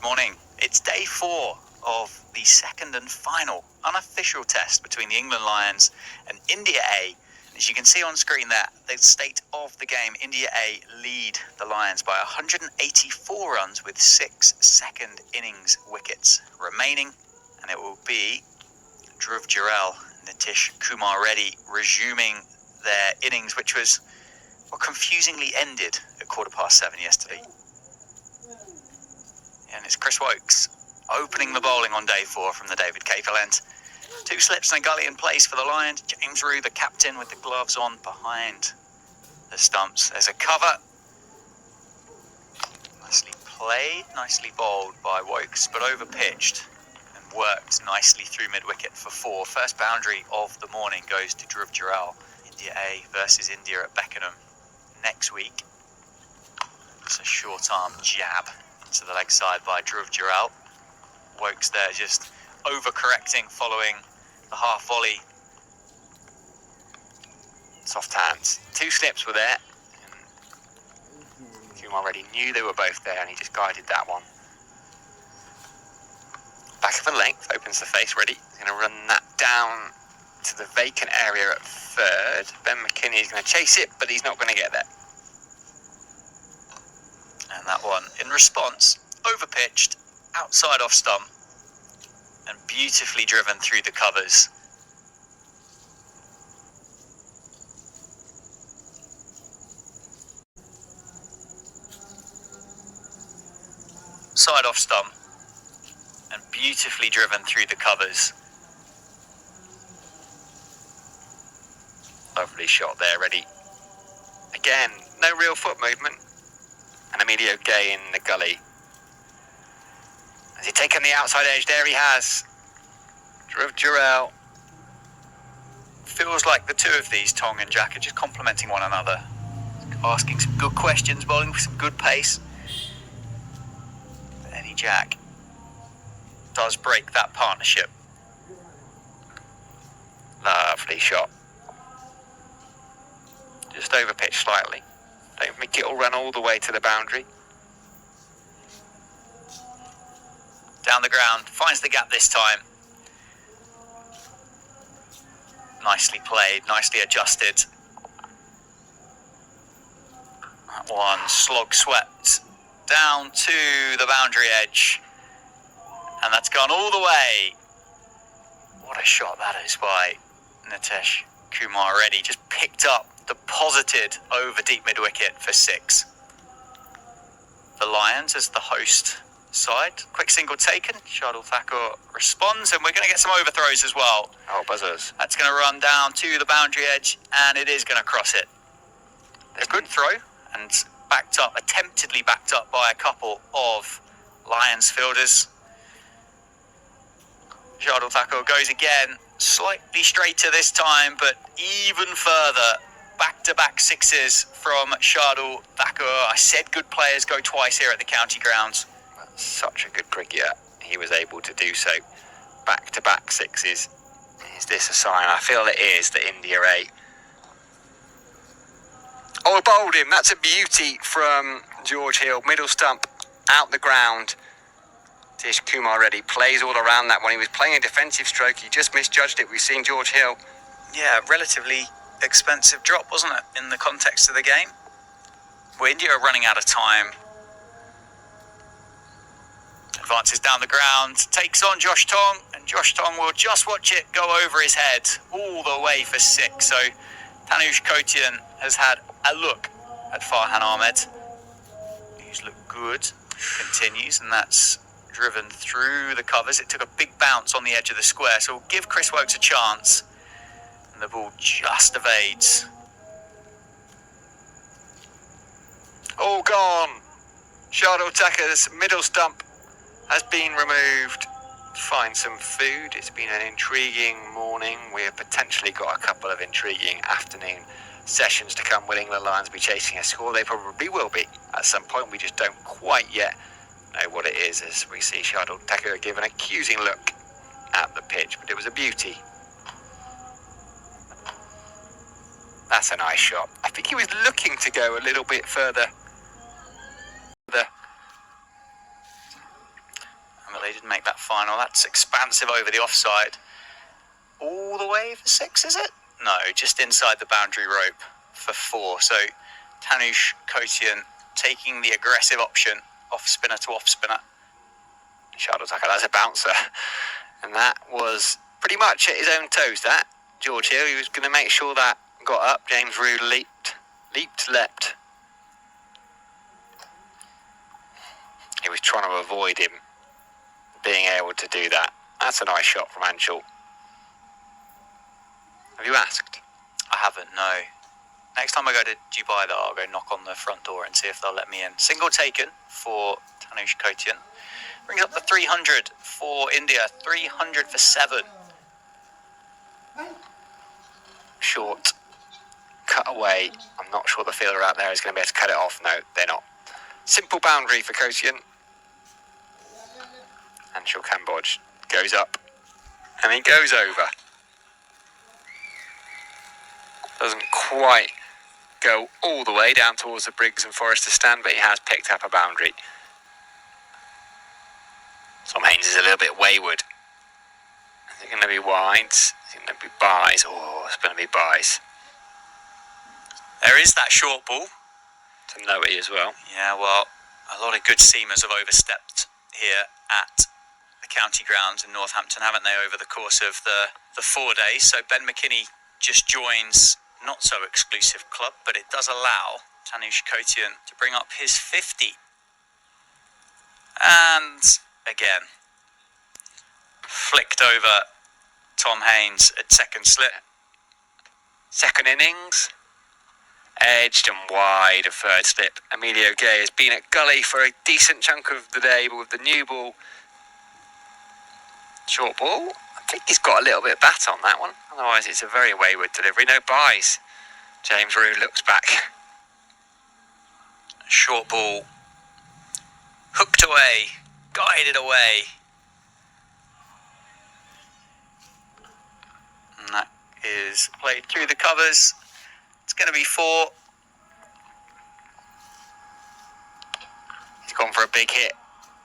Morning. It's day 4 of the second and final unofficial test between the England Lions and India A. As you can see on screen there, the state of the game, India A lead the Lions by 184 runs with 6 second innings wickets remaining. And it will be Dhruv Jurel, Nitish Kumar Reddy resuming their innings, which was confusingly ended at 7:15 yesterday. And it's Chris Woakes opening the bowling on day 4 from the David Capel end. 2 slips and a gully in place for the Lions. James Rew, the captain, with the gloves on behind the stumps. There's a cover. Nicely played, nicely bowled by Woakes, but over-pitched and worked nicely through mid-wicket for 4. First boundary of the morning goes to Dhruv Jurel. India A versus India at Beckenham next week. It's a short-arm jab to the leg side by Dhruv Jurel. Woakes there just overcorrecting following the half volley. Soft hands. 2 slips were there. Kumar already knew they were both there and he just guided that one. Back of the length, opens the face, ready. He's going to run that down to the vacant area at third. Ben McKinney is going to chase it, but he's not going to get there. And that one, in response, over-pitched, outside off stump, and beautifully driven through the covers. Side off stump, and beautifully driven through the covers. Lovely shot there, ready. Again, no real foot movement. And Emilio Gay in the gully. Has he taken the outside edge? There he has. Dhruv Jurel. Feels like the two of these, Tong and Jack, are just complementing one another. Asking some good questions, bowling with some good pace. But Eddie Jack does break that partnership. Lovely shot. Just over pitch slightly. Don't think it'll run all the way to the boundary. Down the ground, finds the gap this time. Nicely played, nicely adjusted. That one slog swept down to the boundary edge. And that's gone all the way. What a shot that is by Nitish Kumar Reddy. Just picked up, deposited over deep mid-wicket for 6. The Lions as the host side. Quick single taken. Shardul Thakur responds, and we're going to get some overthrows as well. Oh, buzzers. That's going to run down to the boundary edge, and it is going to cross it. A good throw, and backed up, attemptedly backed up by a couple of Lions fielders. Shardul Thakur goes again, slightly straighter this time, but even further. Back-to-back 6s from Shardul Thakur. I said good players go twice here at the county grounds. Such a good cricketer. He was able to do so. Back-to-back 6s. Is this a sign? I feel it is that India A. Oh, bowled him. That's a beauty from George Hill. Middle stump, out the ground. Nitish Kumar Reddy plays all around that one. He was playing a defensive stroke. He just misjudged it. We've seen George Hill. Yeah, relatively expensive drop, wasn't it, in the context of the game? Well, India are running out of time. Advances down the ground, takes on Josh Tong, and Josh Tong will just watch it go over his head all the way for 6. So Tanush Kotian has had a look at Farhan Ahmed, who's looked good, continues, and that's driven through the covers. It took a big bounce on the edge of the square, so we'll give Chris Woakes a chance. And the ball just evades. All gone. Shardul Thakur's middle stump has been removed. Find some food. It's been an intriguing morning. We've potentially got a couple of intriguing afternoon sessions to come. Will England Lions be chasing a score? They probably will be at some point. We just don't quite yet know what it is, as we see Shardul Thakur give an accusing look at the pitch, but it was a beauty. That's a nice shot. I think he was looking to go a little bit further. they didn't make that final. That's expansive over the offside. All the way for 6, is it? No, just inside the boundary rope for 4. So Tanush Kotian taking the aggressive option, off spinner to off spinner. Shardul Thakur, that's a bouncer. And that was pretty much at his own toes, that. George Hill, he was going to make sure that got up. James Roux leapt. He was trying to avoid him being able to do that. That's a nice shot from Anshul. Have you asked? I haven't, no. Next time I go to Dubai, though, I'll go knock on the front door and see if they'll let me in. Single taken for Tanush Kotian. Brings up the 300 for India. 300 for 7. Short. Cut away. I'm not sure the fielder out there is going to be able to cut it off. No, they're not. Simple boundary for Kotian. Anshul Kamboj goes up. And he goes over. Doesn't quite go all the way down towards the Briggs and Forrester stand, but he has picked up a boundary. Tom Haines is a little bit wayward. Is it going to be wides? Is it going to be buys? Oh, it's going to be buys. There is that short ball. To Noe as well. Yeah, well, a lot of good seamers have overstepped here at the county grounds in Northampton, haven't they, over the course of the 4 days? So Ben McKinney just joins not so exclusive club, but it does allow Tanush Kotian to bring up his 50. And again, flicked over Tom Haines at second slip. Second innings. Edged and wide of third slip. Emilio Gay has been at gully for a decent chunk of the day, but with the new ball, short ball, I think he's got a little bit of bat on that one. Otherwise, it's a very wayward delivery. No buys. James Roux looks back. Short ball, hooked away, guided away. And that is played through the covers. It's going to be 4. He's gone for a big hit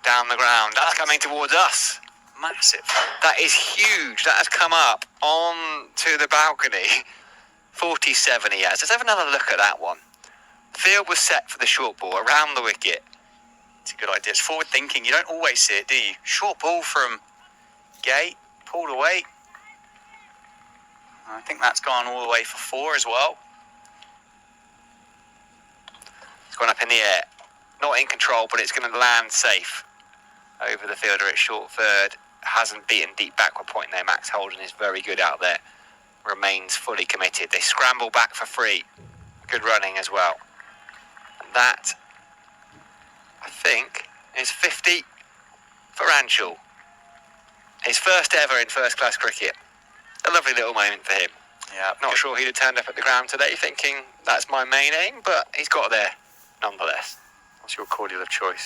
down the ground. That's coming towards us. Massive. That is huge. That has come up on to the balcony. 47 he has. Let's have another look at that one. Field was set for the short ball around the wicket. It's a good idea. It's forward thinking. You don't always see it, do you? Short ball from Gay, pulled away. I think that's gone all the way for 4 as well. It's gone up in the air. Not in control, but it's going to land safe over the fielder at short third. Hasn't beaten deep backward point there. Max Holden is very good out there. Remains fully committed. They scramble back for 3. Good running as well. And that, I think, is 50 for Anshul. His first ever in first class cricket. A lovely little moment for him. Yeah. Not sure he'd have turned up at the ground today thinking that's my main aim, but he's got there nonetheless. What's your cordial of choice?